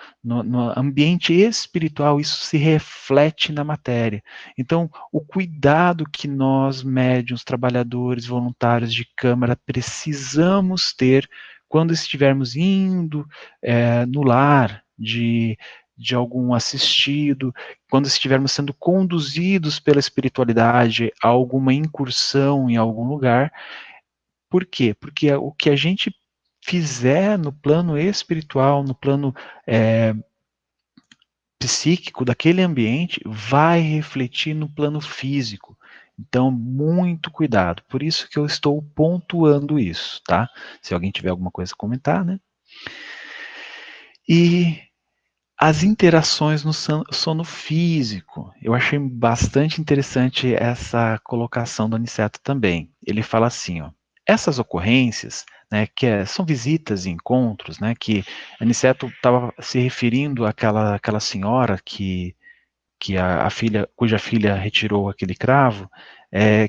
ambiente espiritual, isso se reflete na matéria. Então, o cuidado que nós, médiuns, trabalhadores, voluntários de câmara, precisamos ter quando estivermos indo no lar de algum assistido, quando estivermos sendo conduzidos pela espiritualidade a alguma incursão em algum lugar. Por quê? Porque o que a gente fizer no plano espiritual, no plano psíquico daquele ambiente, vai refletir no plano físico. Então, muito cuidado. Por isso que eu estou pontuando isso, tá? Se alguém tiver alguma coisa a comentar, né? E as interações no sono físico. Eu achei bastante interessante essa colocação do Aniceto também. Ele fala assim, ó, essas ocorrências, né, que são visitas e encontros, né, que Aniceto estava se referindo àquela senhora que cuja filha retirou aquele cravo,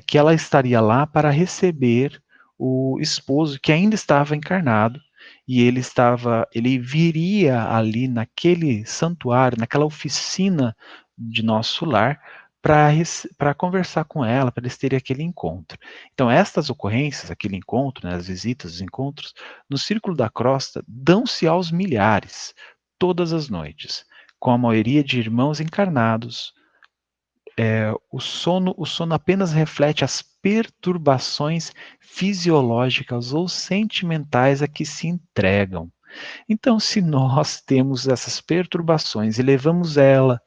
que ela estaria lá para receber o esposo que ainda estava encarnado, e ele viria ali naquele santuário, naquela oficina de nosso lar, para conversar com ela, para eles terem aquele encontro. Então, estas ocorrências, aquele encontro, né, as visitas, os encontros, no Círculo da Crosta, dão-se aos milhares, todas as noites, com a maioria de irmãos encarnados. O sono apenas reflete as perturbações fisiológicas ou sentimentais a que se entregam. Então, se nós temos essas perturbações e levamos ela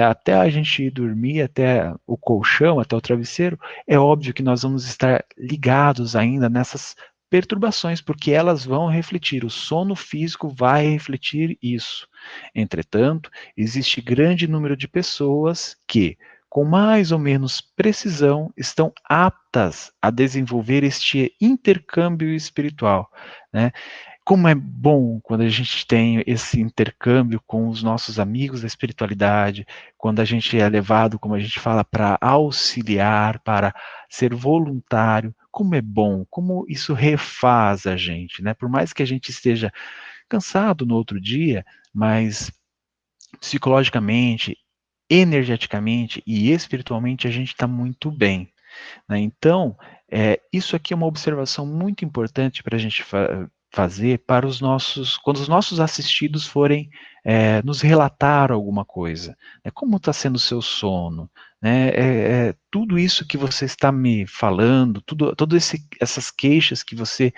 até a gente ir dormir, até o colchão, até o travesseiro, é óbvio que nós vamos estar ligados ainda nessas perturbações, porque elas vão refletir, o sono físico vai refletir isso. Entretanto, existe grande número de pessoas que, com mais ou menos precisão, estão aptas a desenvolver este intercâmbio espiritual, né? Como é bom quando a gente tem esse intercâmbio com os nossos amigos da espiritualidade, quando a gente é levado, como a gente fala, para auxiliar, para ser voluntário, como é bom, como isso refaz a gente, né? Por mais que a gente esteja cansado no outro dia, mas psicologicamente, energeticamente e espiritualmente a gente está muito bem, né? Então, isso aqui é uma observação muito importante para a gente fazer para os nossos, quando os nossos assistidos forem nos relatar alguma coisa, né? Como está sendo o seu sono, né? Tudo isso que você está me falando, todas essas queixas que você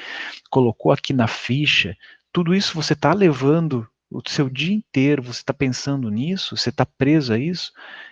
colocou aqui na ficha, tudo isso você está levando o seu dia inteiro, você está pensando nisso, você está preso a isso,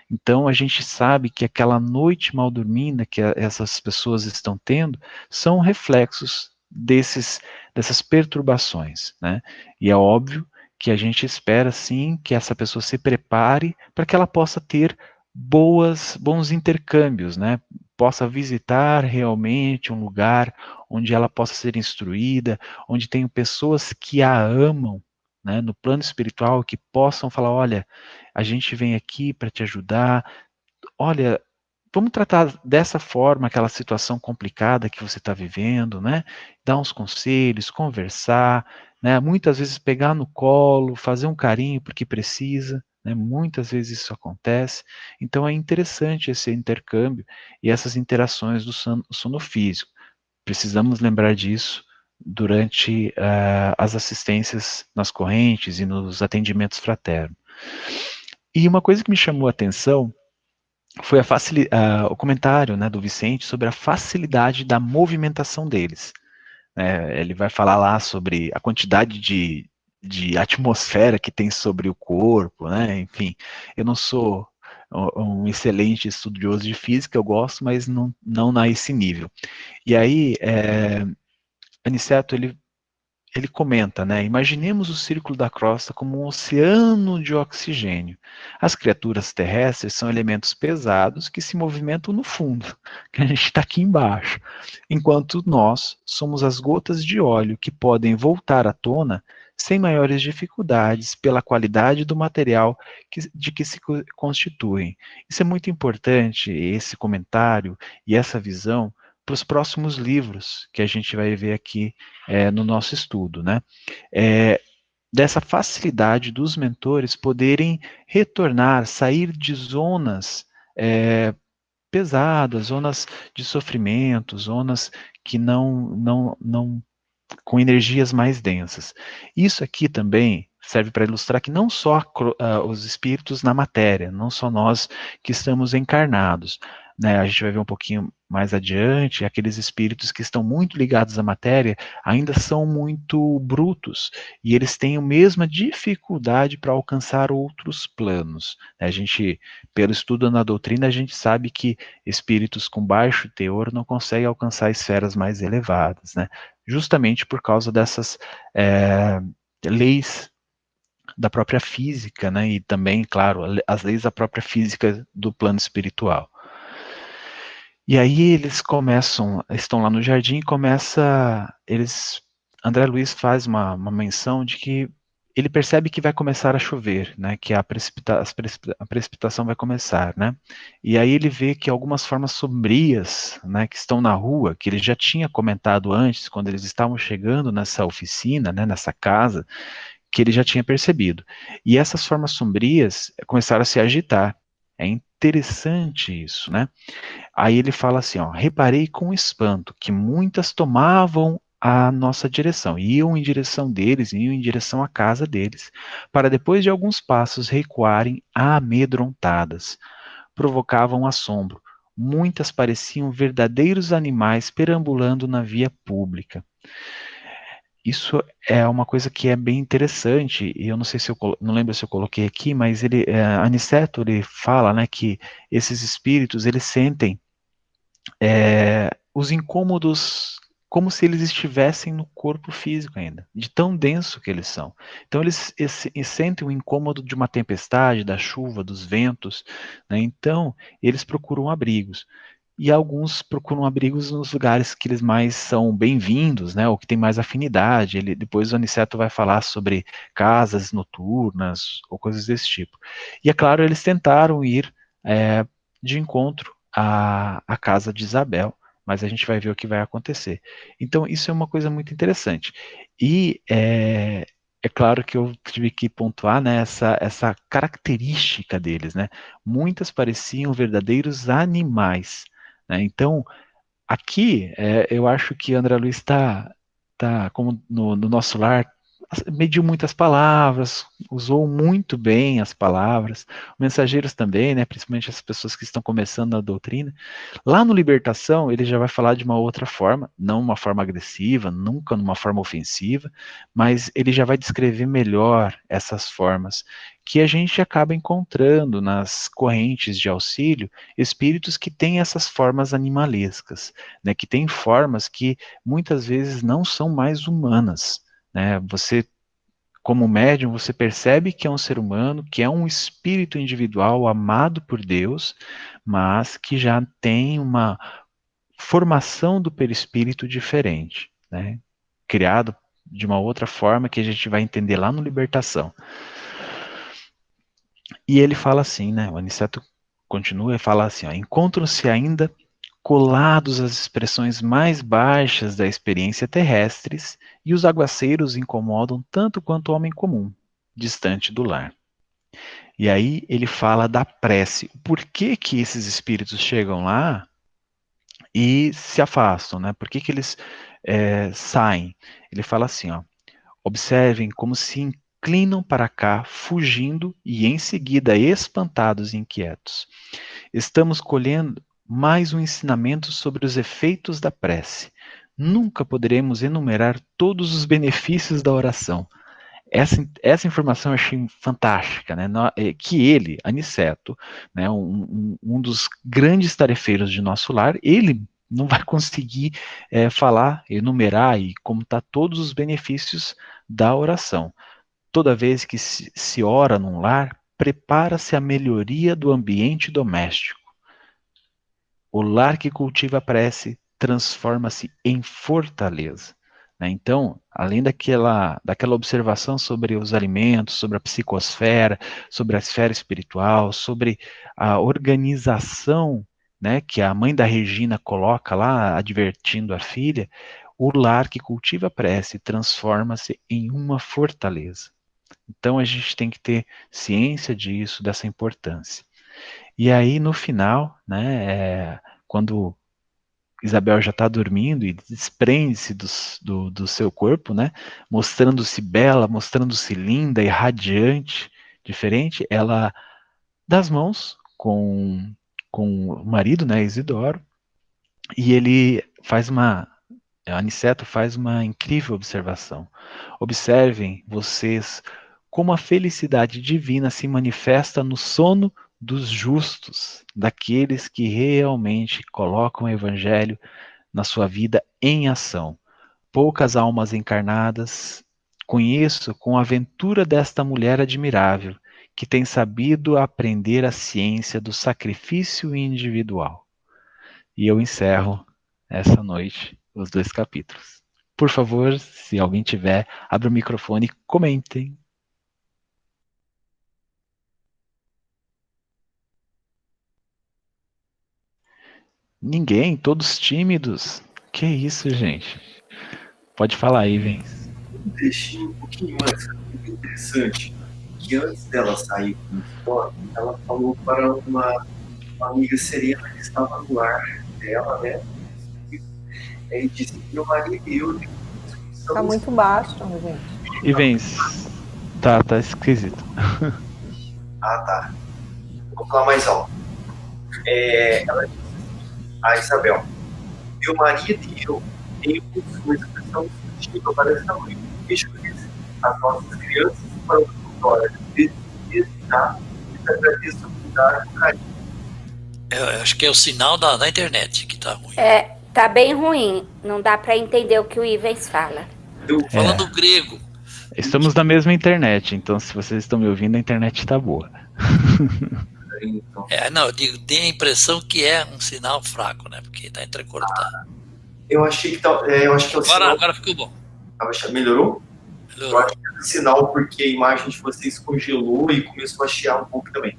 então a gente sabe que aquela noite mal dormida que essas pessoas estão tendo são reflexos dessas perturbações, né? E é óbvio que a gente espera sim que essa pessoa se prepare para que ela possa ter bons intercâmbios, né? Possa visitar realmente um lugar onde ela possa ser instruída, onde tenham pessoas que a amam, né, no plano espiritual, que possam falar, olha, a gente vem aqui para te ajudar, olha, vamos tratar dessa forma aquela situação complicada que você está vivendo, né? Dar uns conselhos, conversar, né? Muitas vezes pegar no colo, fazer um carinho porque precisa, né? Muitas vezes isso acontece. Então é interessante esse intercâmbio e essas interações do sono físico. Precisamos lembrar disso durante as assistências nas correntes e nos atendimentos fraternos. E uma coisa que me chamou a atenção foi o comentário, né, do Vicente sobre a facilidade da movimentação deles. Ele vai falar lá sobre a quantidade de atmosfera que tem sobre o corpo, né? Enfim, eu não sou um excelente estudioso de física, eu gosto, mas não a esse nível. E aí, Aniceto, ele comenta, né? Imaginemos o círculo da crosta como um oceano de oxigênio. As criaturas terrestres são elementos pesados que se movimentam no fundo, que a gente está aqui embaixo, enquanto nós somos as gotas de óleo que podem voltar à tona sem maiores dificuldades pela qualidade do material de que se constituem. Isso é muito importante, esse comentário e essa visão, para os próximos livros que a gente vai ver aqui no nosso estudo, né? Dessa facilidade dos mentores poderem retornar, sair de zonas pesadas, zonas de sofrimento, zonas que não com energias mais densas. Isso aqui também serve para ilustrar que não só os espíritos na matéria, não só nós que estamos encarnados, né? A gente vai ver um pouquinho mais adiante, aqueles espíritos que estão muito ligados à matéria ainda são muito brutos e eles têm a mesma dificuldade para alcançar outros planos. A gente, pelo estudo na doutrina, a gente sabe que espíritos com baixo teor não conseguem alcançar esferas mais elevadas, né? Justamente por causa dessas leis da própria física, né? E também, claro, as leis da própria física do plano espiritual. E aí eles estão lá no jardim e André Luiz faz uma menção de que ele percebe que vai começar a chover, né, que a precipitação vai começar, né, e aí ele vê que algumas formas sombrias, né, que estão na rua, que ele já tinha comentado antes, quando eles estavam chegando nessa oficina, né, nessa casa, que ele já tinha percebido. E essas formas sombrias começaram a se agitar. É interessante isso, né? Aí ele fala assim, ó, reparei com espanto que muitas tomavam a nossa direção, iam em direção deles, iam em direção à casa deles, para depois de alguns passos recuarem amedrontadas. Provocavam assombro. Muitas pareciam verdadeiros animais perambulando na via pública. isso é uma coisa que é bem interessante, e eu não sei se não lembro se eu coloquei aqui, mas Aniceto, ele fala, né, que esses espíritos, eles sentem os incômodos como se eles estivessem no corpo físico ainda, de tão denso que eles são. Então eles sentem o incômodo de uma tempestade, da chuva, dos ventos, né? Então eles procuram abrigos. E alguns procuram abrigos nos lugares que eles mais são bem-vindos, né, ou que tem mais afinidade. Depois o Aniceto vai falar sobre casas noturnas ou coisas desse tipo. E é claro, eles tentaram ir de encontro à casa de Isabel, mas a gente vai ver o que vai acontecer. Então, isso é uma coisa muito interessante. E é claro que eu tive que pontuar, né, essa característica deles, né? Muitas pareciam verdadeiros animais, né? Então, aqui, eu acho que André Luiz tá como no nosso lar, mediu muitas palavras, usou muito bem as palavras, mensageiros também, né, principalmente as pessoas que estão começando na doutrina. Lá no Libertação, ele já vai falar de uma outra forma, não uma forma agressiva, nunca numa forma ofensiva, mas ele já vai descrever melhor essas formas que a gente acaba encontrando nas correntes de auxílio, espíritos que têm essas formas animalescas, né, que têm formas que muitas vezes não são mais humanas, né? Você, como médium, você percebe que é um ser humano, que é um espírito individual amado por Deus, mas que já tem uma formação do perispírito diferente, né? Criado de uma outra forma que a gente vai entender lá no Libertação. E ele fala assim, né? O Aniceto continua e fala assim: encontram-se ainda colados às expressões mais baixas da experiência terrestres, e os aguaceiros incomodam tanto quanto o homem comum, distante do lar. E aí ele fala da prece. Por que que esses espíritos chegam lá e se afastam, né? Por que que eles saem? Ele fala assim, observem como se inclinam para cá, fugindo e em seguida espantados e inquietos. Estamos colhendo mais um ensinamento sobre os efeitos da prece. Nunca poderemos enumerar todos os benefícios da oração. Essa informação eu achei fantástica, né? Que ele, Aniceto, né, um dos grandes tarefeiros de nosso lar, ele não vai conseguir falar, enumerar e contar todos os benefícios da oração. Toda vez que se ora num lar, prepara-se a melhoria do ambiente doméstico. O lar que cultiva a prece transforma-se em fortaleza. Né? Então, além daquela observação sobre os alimentos, sobre a psicosfera, sobre a esfera espiritual, sobre a organização, né, que a mãe da Regina coloca lá, advertindo a filha, o lar que cultiva a prece transforma-se em uma fortaleza. Então, a gente tem que ter ciência disso, dessa importância. E aí, no final, né, quando Isabel já está dormindo e desprende-se do seu corpo, né, mostrando-se bela, mostrando-se linda e radiante, diferente, ela dá as mãos com o marido, né, Isidoro, e ele faz Aniceto faz uma incrível observação. Observem vocês como a felicidade divina se manifesta no sono dos justos, daqueles que realmente colocam o evangelho na sua vida em ação. Poucas almas encarnadas conheço com a aventura desta mulher admirável, que tem sabido aprender a ciência do sacrifício individual. E eu encerro essa noite os 2 capítulos. Por favor, se alguém tiver, abra o microfone e comentem. Ninguém, todos tímidos. Que isso, gente? Pode falar aí, vem. Um trechinho um pouquinho mais interessante, que antes dela sair com o fora, ela falou para uma amiga serena que estava no lar dela, né? E disse que meu marido e eu Tá muito baixo, gente. E vem. Tá esquisito. Tá. Vou falar mais alto. Ela disse, a Isabel, meu marido e eu tem uma expressão positiva para essa noite. Deixa as nossas crianças para o futuro. Desde já, agradeço a cuidar com carinho. Eu acho que é o sinal da internet que tá ruim. Tá bem ruim. Não dá para entender o que o Ivens fala. Falando grego. Estamos na mesma internet, então se vocês estão me ouvindo, a internet tá boa. Não, eu digo, tem a impressão que é um sinal fraco, né? Porque tá entrecortado. Eu achei que eu acho que é o sinal. Agora ficou bom. Melhorou? Eu acho que é o sinal porque a imagem de vocês congelou e começou a chiar um pouco também.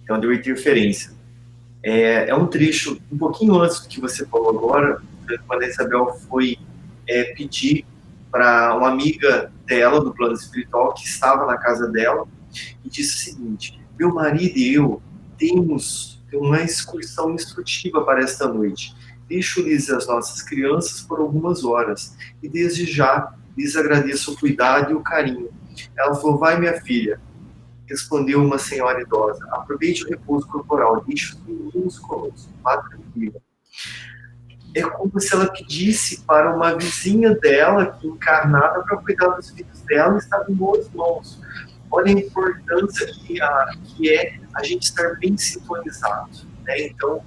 Então deu interferência. É um trecho um pouquinho antes do que você falou agora, quando a Isabel foi pedir para uma amiga dela, do plano espiritual, que estava na casa dela, e disse o seguinte: meu marido e eu temos uma excursão instrutiva para esta noite. Deixo-lhes as nossas crianças por algumas horas, e desde já lhes agradeço o cuidado e o carinho. Ela falou: vai, minha filha. Respondeu uma senhora idosa: aproveite o repouso corporal, deixe os meninos conosco, vá tranquila. É como se ela pedisse para uma vizinha dela, que encarnada, para cuidar dos filhos dela, e estava em boas mãos. Olha a importância que é a gente estar bem sintonizado, né? Então,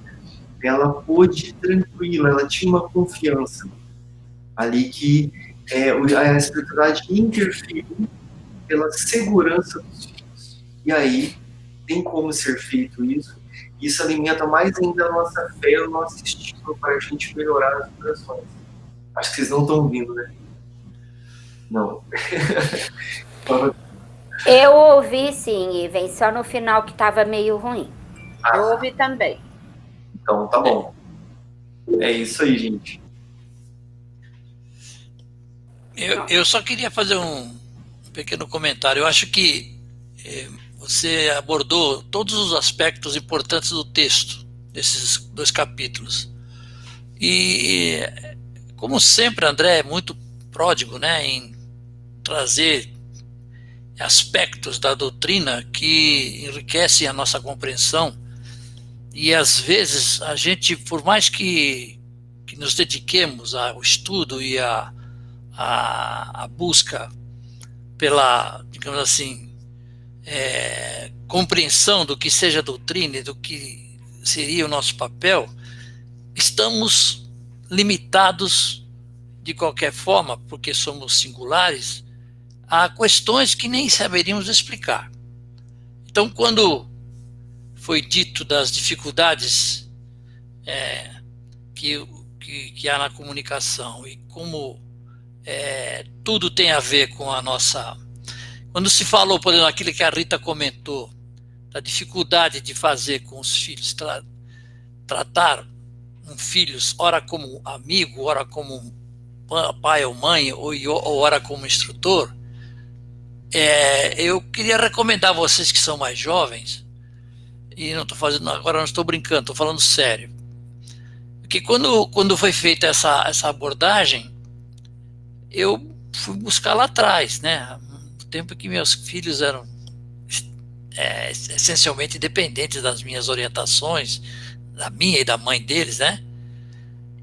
ela pôde tranquila, ela tinha uma confiança ali que a espiritualidade interferiu pela segurança dos filhos. E aí, tem como ser feito isso. Isso alimenta mais ainda a nossa fé, o nosso estímulo para a gente melhorar as vibrações. Acho que vocês não estão ouvindo, né? Não. Eu ouvi sim, Iven, só no final que estava meio ruim. Eu ouvi também. Então tá bom. É isso aí, gente. Eu só queria fazer um pequeno comentário. Eu acho que você abordou todos os aspectos importantes do texto, desses 2 capítulos. E, como sempre, André é muito pródigo, né, em trazer aspectos da doutrina que enriquecem a nossa compreensão. E, às vezes, a gente, por mais que nos dediquemos ao estudo e à busca pela, digamos assim, compreensão do que seja doutrina e do que seria o nosso papel, estamos limitados de qualquer forma, porque somos singulares, a questões que nem saberíamos explicar. Então, quando foi dito das dificuldades que há na comunicação e como tudo tem a ver com a nossa... Quando se falou, por exemplo, aquilo que a Rita comentou, da dificuldade de fazer com os filhos, tratar um filho, ora como amigo, ora como pai ou mãe, ou ora como instrutor, eu queria recomendar a vocês que são mais jovens, e não estou fazendo agora, não estou brincando, estou falando sério, porque quando foi feita essa abordagem, eu fui buscar lá atrás, né? No tempo que meus filhos eram essencialmente dependentes das minhas orientações, da minha e da mãe deles, né?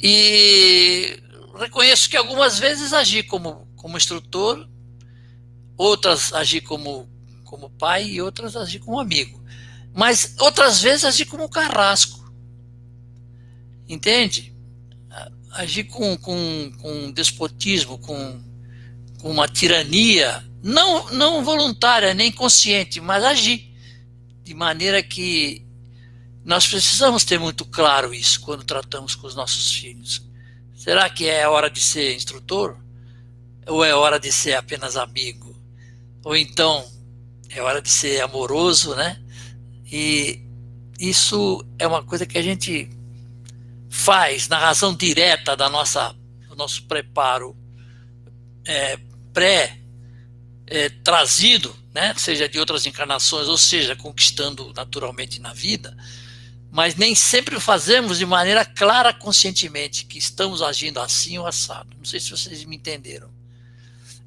E reconheço que algumas vezes agi como instrutor, outras agi como pai e outras agi como amigo. Mas outras vezes agi como carrasco. Entende? Agi com despotismo, com uma tirania, não voluntária, nem consciente, mas agi. De maneira que nós precisamos ter muito claro isso quando tratamos com os nossos filhos. Será que é hora de ser instrutor? Ou é hora de ser apenas amigo? Ou então é hora de ser amoroso, né? E isso é uma coisa que a gente faz na razão direta do nosso preparo trazido, né? Seja de outras encarnações, ou seja, conquistando naturalmente na vida, mas nem sempre fazemos de maneira clara, conscientemente, que estamos agindo assim ou assado. Não sei se vocês me entenderam.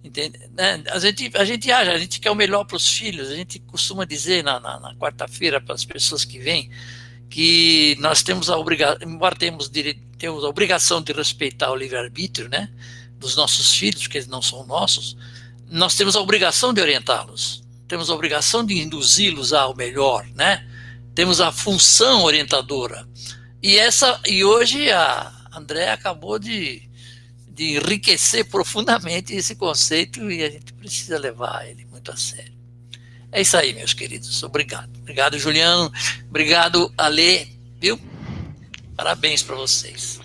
Entende? Né? A gente quer o melhor para os filhos. A gente costuma dizer na quarta-feira para as pessoas que vêm que nós temos a obrigação, embora temos a obrigação de respeitar o livre-arbítrio, né, dos nossos filhos, porque eles não são nossos, nós temos a obrigação de orientá-los, temos a obrigação de induzi-los ao melhor, né? Temos a função orientadora. E hoje a André acabou de enriquecer profundamente esse conceito e a gente precisa levar ele muito a sério. É isso aí, meus queridos. Obrigado. Obrigado, Juliano. Obrigado, Alê. Viu? Parabéns para vocês.